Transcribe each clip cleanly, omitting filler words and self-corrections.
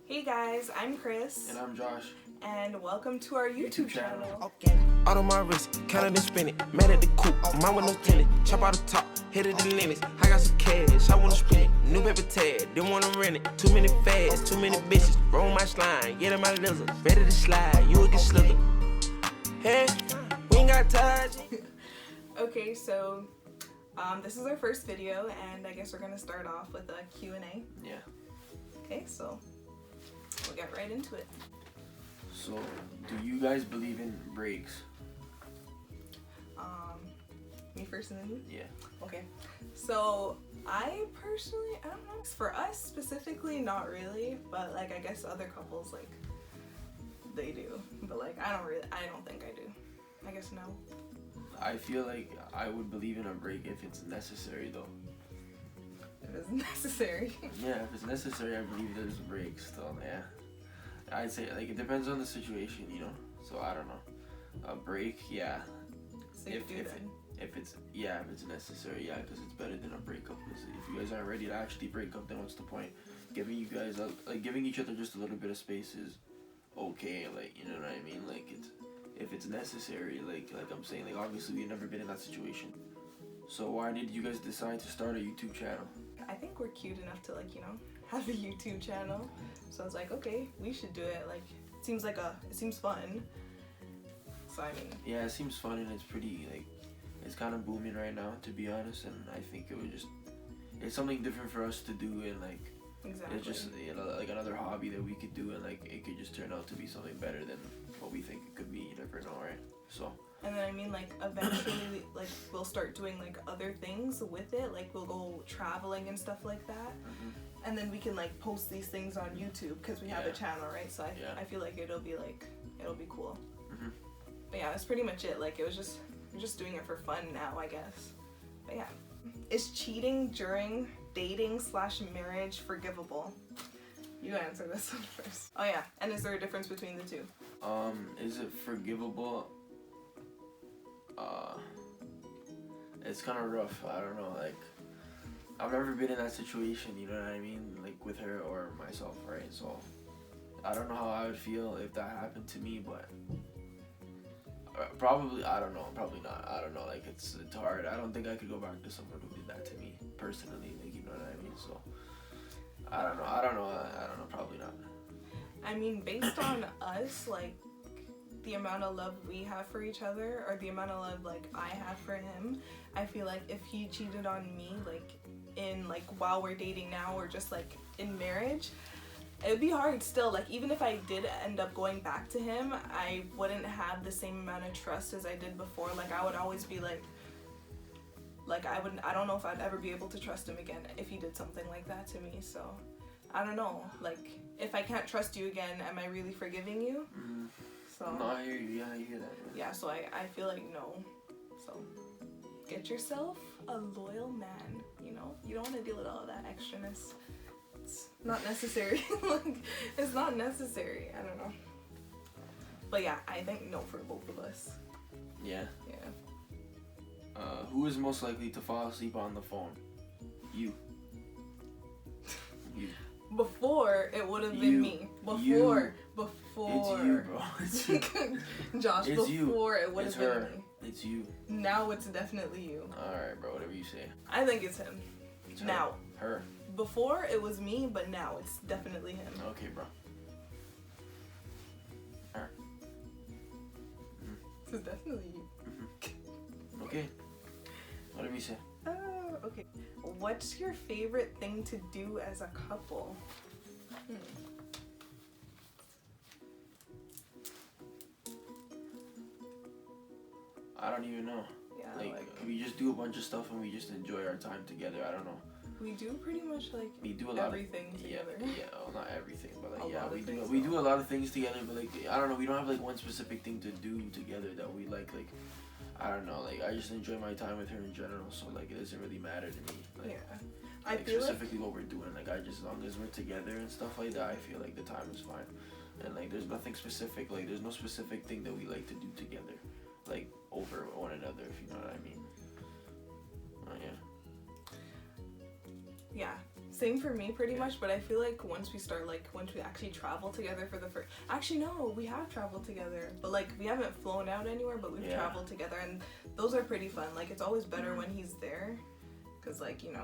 Hey guys, I'm Chris. And I'm Josh. And welcome to our YouTube channel. Okay. Out on my wrist, counted and spin it. Mad at the coupe, mine with no tenant. Chop out the top, hit it the limits. I got some cash, I wanna spend it. New paper tag, didn't wanna rent it. Too many fads, too many bitches. Roll my slime, get in my lizard. Ready to slide, you will get slithered. Hey, we ain't got touch. Okay, so this is our first video, and I guess we're gonna start off with a Q&A. Yeah. Okay, so we'll get right into it. So, do you guys believe in breaks? Me first and then you? Yeah. Okay. So I personally, I don't know. For us specifically, not really, but like I guess other couples like they do. But like I don't think I do. I guess no. I feel like I would believe in a break if it's necessary though. If it's necessary. Yeah, if it's necessary, I believe there's breaks still, yeah. I'd say like it depends on the situation, you know. So I don't know. A break, yeah. So you do then. If it's necessary, yeah, because it's better than a breakup. Because if you guys aren't ready to actually break up, then what's the point? Giving you guys giving each other just a little bit of space is okay, like, you know what I mean? Like it's if it's necessary, like I'm saying, like obviously we've never been in that situation. So why did you guys decide to start a YouTube channel? I think we're cute enough to like, you know, have a YouTube channel. So I was like, okay, we should do it. Like it seems fun. So I mean, yeah, it seems fun and it's pretty like it's kind of booming right now, to be honest, and I think it's something different for us to do, and like exactly. it's just, you know, like another hobby that we could do, and like it could just turn out to be something better than what we think it could be. You never know, right? So. And then I mean, like eventually, like we'll start doing like other things with it. Like we'll go traveling and stuff like that, and then we can like post these things on YouTube because we have a channel, right? So I feel like it'll be cool. But yeah, that's pretty much it. Like we're just doing it for fun now, I guess. But yeah, is cheating during dating/marriage forgivable? You answer this one first. Oh yeah, and is there a difference between the two? Is it forgivable? It's kind of rough. I don't know. Like, I've never been in that situation. You know what I mean? Like with her or myself, right? So I don't know how I would feel if that happened to me, but. Probably, I don't know, probably not. I don't know, like it's hard. I don't think I could go back to someone who did that to me personally, like, you know what I mean? So I don't know, probably not. I mean, based on us, like the amount of love we have for each other, or the amount of love like I have for him, I feel like if he cheated on me, like in like while we're dating now, or just like in marriage, it would be hard still. Like even if I did end up going back to him, I wouldn't have the same amount of trust as I did before. Like I would always be like I don't know if I'd ever be able to trust him again if he did something like that to me. So I don't know, like if I can't trust you again, am I really forgiving you? So no, I hear you. Yeah, I hear that. Yeah, so I feel like no. So get yourself a loyal man, you know? You don't want to deal with all of that extraness. It's not necessary. Like, it's not necessary. I don't know. But yeah, I think no for both of us. Yeah. Yeah. Who is most likely to fall asleep on the phone? You. You. Before, it would have been me. Before. It's you, bro. It's you. Josh, it's before you. it would have been me. It's you. Now it's definitely you. Alright, bro, whatever you say. I think it's him. It's her. Now. Her. Before it was me, but now it's definitely him. Okay, bro. Her. It's definitely you. Okay. Whatever you say. Okay. What's your favorite thing to do as a couple? I don't even know. Yeah, like we just do a bunch of stuff and we just enjoy our time together. I don't know. We do pretty much like we do a lot everything together. Yeah, well, not everything, but like we do a lot of things together. But like I don't know, we don't have like one specific thing to do together that we like. Like I don't know, like I just enjoy my time with her in general. So like it doesn't really matter to me. Like, yeah, I feel specifically what we're doing. Like I just, as long as we're together and stuff like that, I feel like the time is fine. And like there's nothing specific. Like there's no specific thing that we like to do together, like over one another. If you know what I mean. Yeah. Yeah, Same for me, pretty much. But I feel like once we actually travel together for the first. Actually, no, we have traveled together, but like we haven't flown out anywhere, but we've traveled together, and those are pretty fun. Like it's always better when he's there, cause like you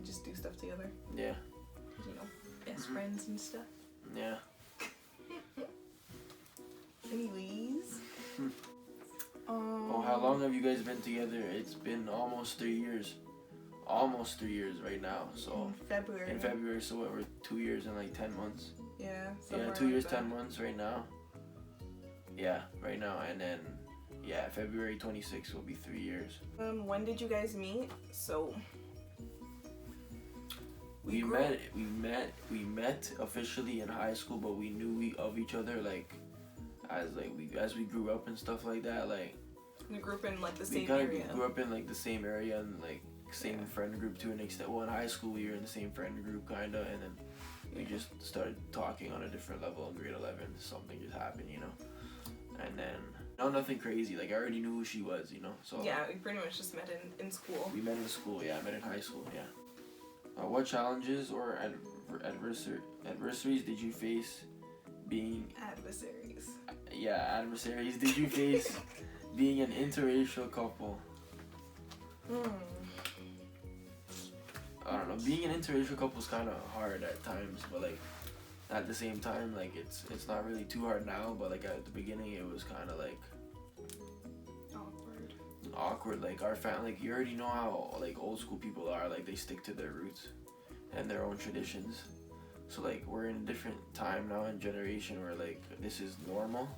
just do stuff together. Yeah. Best friends and stuff. Yeah. Anyways. How long have you guys been together? It's been almost 3 years. Almost 3 years right now. So In February. So what, we're 2 years and like 10 months. Yeah. Yeah, 2 years, 10 months right now. Yeah, right now, and then February 26th will be 3 years. When did you guys meet? So. We met officially in high school, but we knew of each other as we grew up and stuff like that. Like we grew up in like the same area. We grew up in like the same area and like same friend group to an extent. Well, in high school we were in the same friend group kinda, and then we just started talking on a different level in grade 11. Something just happened, and then nothing crazy. Like I already knew who she was, So yeah, we pretty much just met in school. We met in school. Yeah, I met in high school. Yeah. What challenges or adversaries did you face being... Adversaries. Yeah, adversaries did you face being an interracial couple? I don't know. Being an interracial couple is kind of hard at times, but like at the same time, like it's not really too hard now. But like at the beginning, it was kind of like awkward. Like our family, like you already know how like old school people are. Like they stick to their roots and their own traditions. So like we're in a different time now and generation where like this is normal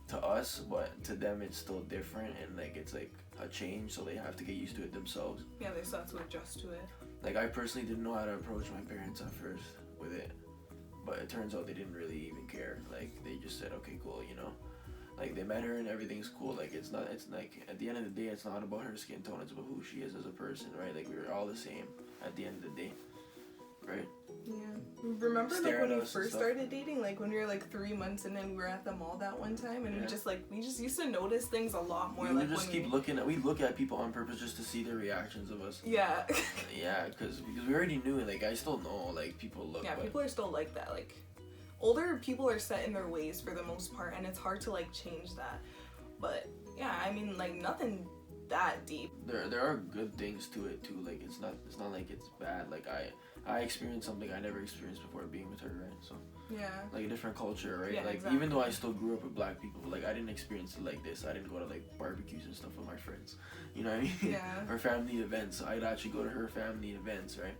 to us, but to them it's still different, and like it's like a change, so they have to get used to it themselves. Yeah, they still have to adjust to it. Like I personally didn't know how to approach my parents at first with it, but it turns out they didn't really even care. Like they just said, okay, cool, Like they met her and everything's cool. Like it's like at the end of the day, it's not about her skin tone, it's about who she is as a person, right? Like we were all the same at the end of the day, right? Yeah. Remember like when we first started dating, like when we were like 3 months and then we were at the mall that one time, and we just used to notice things a lot more. We just keep looking at, we look at people on purpose just to see their reactions of us. Yeah. Yeah, because we already knew it. Like I still know like people look. Yeah, people are still like that. Like older people are set in their ways for the most part, and it's hard to like change that. But yeah, I mean like nothing that deep. There are good things to it too. Like it's not like it's bad. Like I experienced something I never experienced before being with her, right? So yeah, like a different culture, right? Yeah, like exactly. Even though I still grew up with black people, but like I didn't experience it like this. I didn't go to like barbecues and stuff with my friends, you know what I mean? Yeah. Or family events. I'd actually go to her family events, right?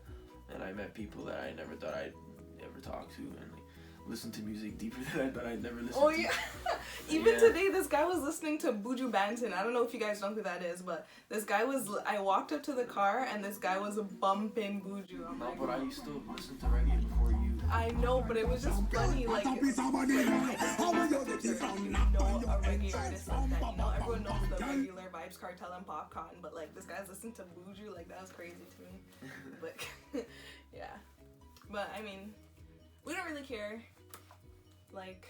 And I met people that I never thought I'd ever talk to, and like listen to music deeper than I thought I'd never listen to. Oh yeah. Even today, this guy was listening to Buju Banton. I don't know if you guys know who that is, but this guy I walked up to the car and this guy was bumping Buju. I'm like, but I used to listen to reggae before you. I know, but it was just funny, like, you know a reggae artist like that, everyone knows the regular Vibes Cartel and Popcorn, but like this guy's listening to Buju, like that was crazy to me. But yeah, but I mean, we don't really care. Like,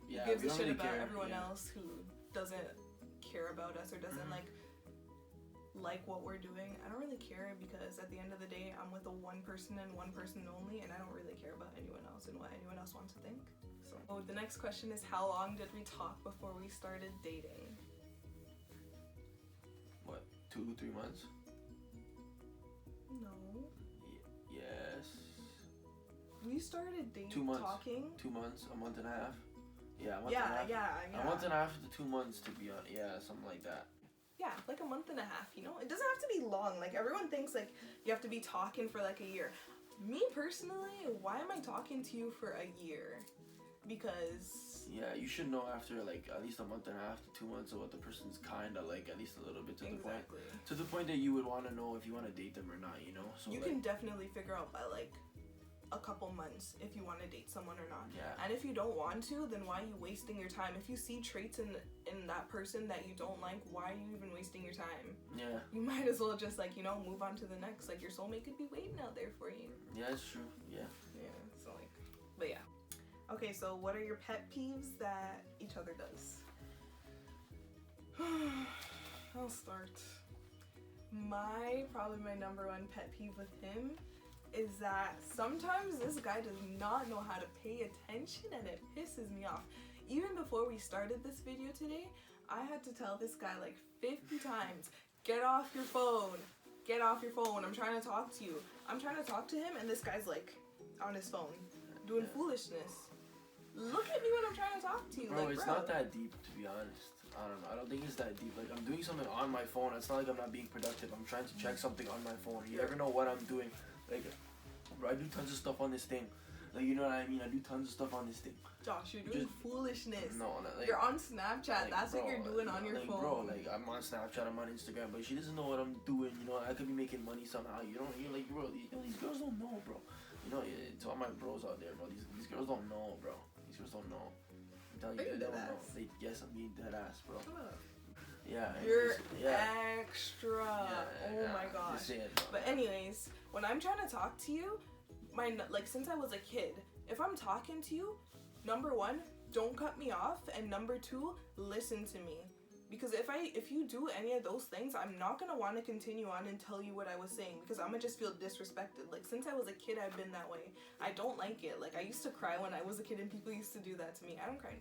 who gives a shit really about everyone else who doesn't care about us or doesn't like what we're doing? I don't really care, because at the end of the day, I'm with one person and one person only, and I don't really care about anyone else and what anyone else wants to think. So the next question is, how long did we talk before we started dating? What, 2-3 months? No. Yes. We started dating. 2 months. Talking. 2 months, a month and a half. Yeah, a month Yeah, and a half. yeah. A month and a half to 2 months, to be honest. Yeah, something like that. Yeah, like a month and a half, It doesn't have to be long. Like, everyone thinks, like, you have to be talking for, like, a year. Me, personally, why am I talking to you for a year? Because... Yeah, you should know after, like, at least a month and a half to 2 months of what the person's kind of like, at least a little bit to the point. To the point that you would want to know if you want to date them or not, So you can definitely figure out by, like, a couple months if you want to date someone or not. Yeah. And if you don't want to, then why are you wasting your time? If you see traits in that person that you don't like, why are you even wasting your time? Yeah. You might as well just, like, move on to the next. Like, your soulmate could be waiting out there for you. Yeah, it's true. Yeah. Yeah, so, like, but yeah. Okay, so what are your pet peeves that each other does? I'll start. Probably my number one pet peeve with him is that sometimes this guy does not know how to pay attention, and it pisses me off. Even before we started this video today, I had to tell this guy like 50 times, get off your phone, get off your phone, I'm trying to talk to you. I'm trying to talk to him, and this guy's like on his phone doing foolishness. Look at me when I'm trying to talk to you. Bro, like, it's not that deep, to be honest. I don't know. I don't think it's that deep. Like, I'm doing something on my phone. It's not like I'm not being productive. I'm trying to check something on my phone. You never know what I'm doing. Like, bro, I do tons of stuff on this thing. Like, you know what I mean? I do tons of stuff on this thing. Josh, you're doing foolishness. No, like, you're on Snapchat. Like, that's bro, what you're doing on your like, phone. Bro, like, I'm on Snapchat, I'm on Instagram, but she doesn't know what I'm doing. You know, I could be making money somehow. You're like, bro, these girls don't know, bro. You know, it's all my bros out there, bro. These girls don't know, bro. These girls don't know. I'm telling you, they don't know. Yes, I'm being dead ass, bro. Yeah. You're extra. Oh my gosh. But anyways, when I'm trying to talk to you, since I was a kid, if I'm talking to you, number one, don't cut me off, and number two, listen to me. Because if you do any of those things, I'm not gonna want to continue on and tell you what I was saying, because I'm gonna just feel disrespected. Like, since I was a kid, I've been that way. I don't like it. Like, I used to cry when I was a kid and people used to do that to me. I don't cry.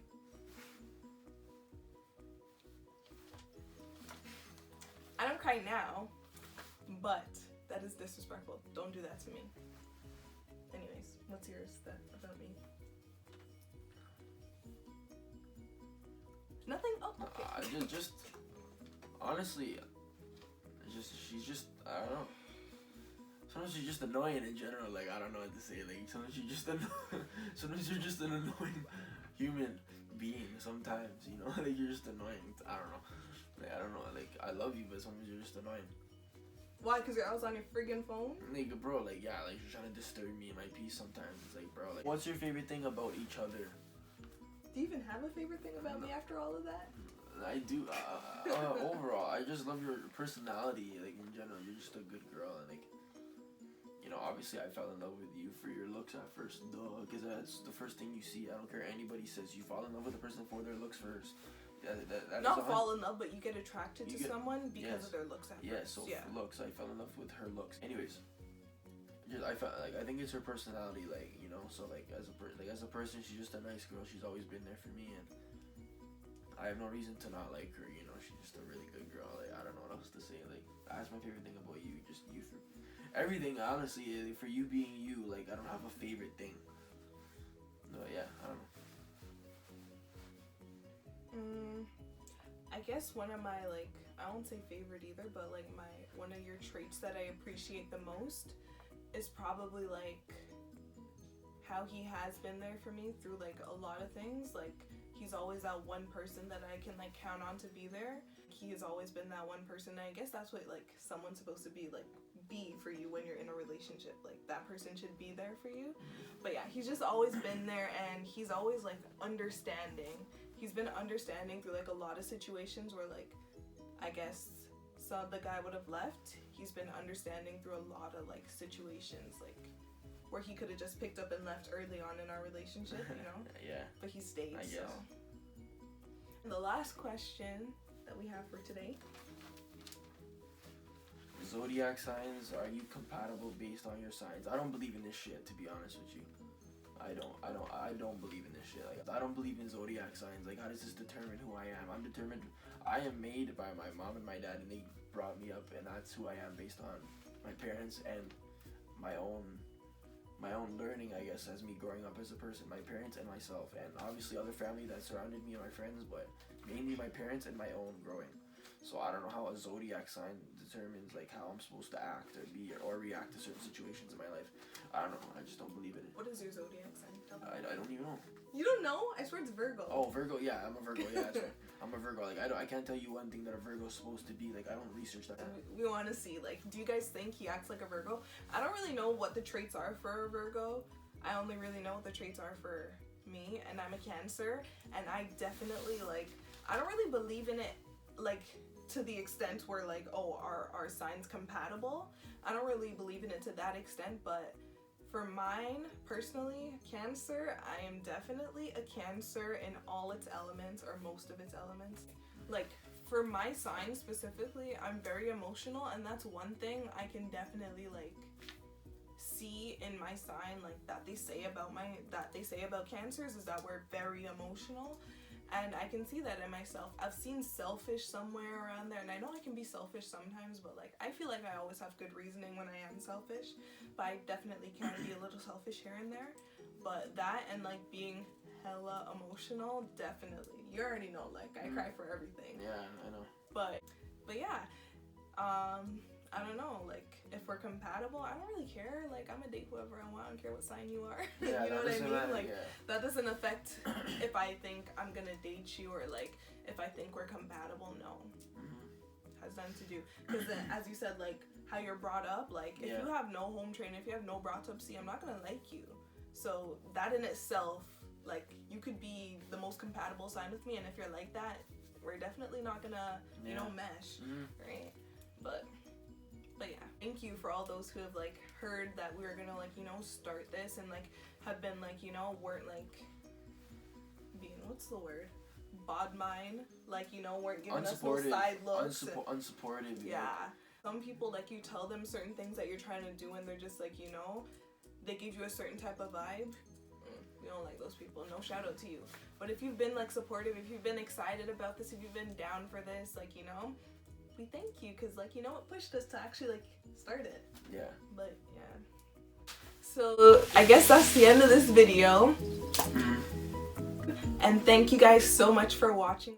I don't cry now, but that is disrespectful. Don't do that to me. Anyways, what's yours about me? Nothing? Oh, okay. Just honestly, she's just, I don't know. Sometimes she's just annoying in general. Like, I don't know what to say. Like, sometimes you're just an annoying human being. Sometimes, you know, like, you're just annoying. I don't know. Like, I don't know. Like, I love you, but sometimes you're just annoying. Why? Because you're always on your friggin' phone? Like, bro, like, yeah, like, you're trying to disturb me in my peace sometimes. It's like, bro, like, what's your favorite thing about each other? Do you even have a favorite thing about me after all of that? I do. Overall, I just love your personality. Like, in general, you're just a good girl. And, like, you know, obviously I fell in love with you for your looks at first, duh, because that's the first thing you see. I don't care anybody says, you fall in love with a person for their looks first. That not fall in love, but you get attracted to someone because of their looks at first. Looks. I fell in love with her looks. Anyways, I think it's her personality, like, you know. So, like, as a person, she's just a nice girl. She's always been there for me, and I have no reason to not like her. You know, she's just a really good girl. Like, I don't know what else to say. Like, that's my favorite thing about you. Just you for everything. Honestly, for you being you. Like, I don't have a favorite thing. No, yeah, I don't know. I guess one of my, like, I won't say favorite either, but, like, one of your traits that I appreciate the most is probably, like, how he has been there for me through, like, a lot of things. Like, he's always that one person that I can, like, count on to be there. He has always been that one person, and I guess that's what, like, someone's supposed to be for you when you're in a relationship. Like, that person should be there for you. But yeah, he's just always been there, and he's always, like, understanding. He's been understanding through, like, a lot of situations where, like, I guess the guy would have left. He's been understanding through a lot of, like, situations, like, where he could have just picked up and left early on in our relationship, you know? Yeah. But he stayed, I guess. so. And the last question that we have for today. Zodiac signs, are you compatible based on your signs? I don't believe in this shit, to be honest with you. I don't believe in this shit. Like, I don't believe in zodiac signs. Like, how does this determine who I am? I am made by my mom and my dad, and they brought me up, and that's who I am based on my parents and my own learning, I guess, as me growing up as a person. My parents and myself, and obviously other family that surrounded me and my friends, but mainly my parents and my own growing. So I don't know how a zodiac sign determines, like, how I'm supposed to act or be or react to certain situations in my life. I don't know. I just don't believe in it. What is your zodiac sign? I don't even know. You don't know? I swear it's Virgo. Oh, Virgo. Yeah, I'm a Virgo. Yeah, that's right. I'm a Virgo. Like, I can't tell you one thing that a Virgo is supposed to be. Like, I don't research that. We want to see, like, do you guys think he acts like a Virgo? I don't really know what the traits are for a Virgo. I only really know what the traits are for me, and I'm a Cancer, and I definitely, like, I don't really believe in it, like, to the extent where, like, oh, our signs compatible. I don't really believe in it to that extent, but for mine, personally, Cancer, I am definitely a Cancer in all its elements, or most of its elements. Like, for my sign specifically, I'm very emotional, and that's one thing I can definitely like see in my sign, like that they say about Cancers, is that we're very emotional. And I can see that in myself. I've seen selfish somewhere around there, and I know I can be selfish sometimes, but like I feel like I always have good reasoning when I am selfish, but I definitely can be a little selfish here and there. But that and like being hella emotional, definitely. You already know, like I cry for everything. Yeah, I know. But yeah, I don't know, like if we're compatible, I don't really care. Like I'm gonna date whoever I want. I don't care what sign you are. Yeah, you know what I mean? Matter, like yeah. that doesn't affect if I think I'm gonna date you, or like if I think we're compatible. No, has nothing to do. Because as you said, like how you're brought up, like if you have no home training, if you have no brought up, see, I'm not gonna like you. So that in itself, like you could be the most compatible sign with me, and if you're like that, we're definitely not gonna you know mesh, right? But yeah, thank you for all those who have like heard that we were gonna like you know start this, and like have been like you know weren't like being, what's the word, bod mind, like you know weren't giving us no side looks, unsupportive. Yeah, some people like you tell them certain things that you're trying to do, and they're just like you know they give you a certain type of vibe. We don't like those people. No shout out to you. But if you've been like supportive, if you've been excited about this, if you've been down for this, like you know, we thank you, because like you know it pushed us to actually like start it. Yeah. But yeah, so I guess that's the end of this video, and thank you guys so much for watching.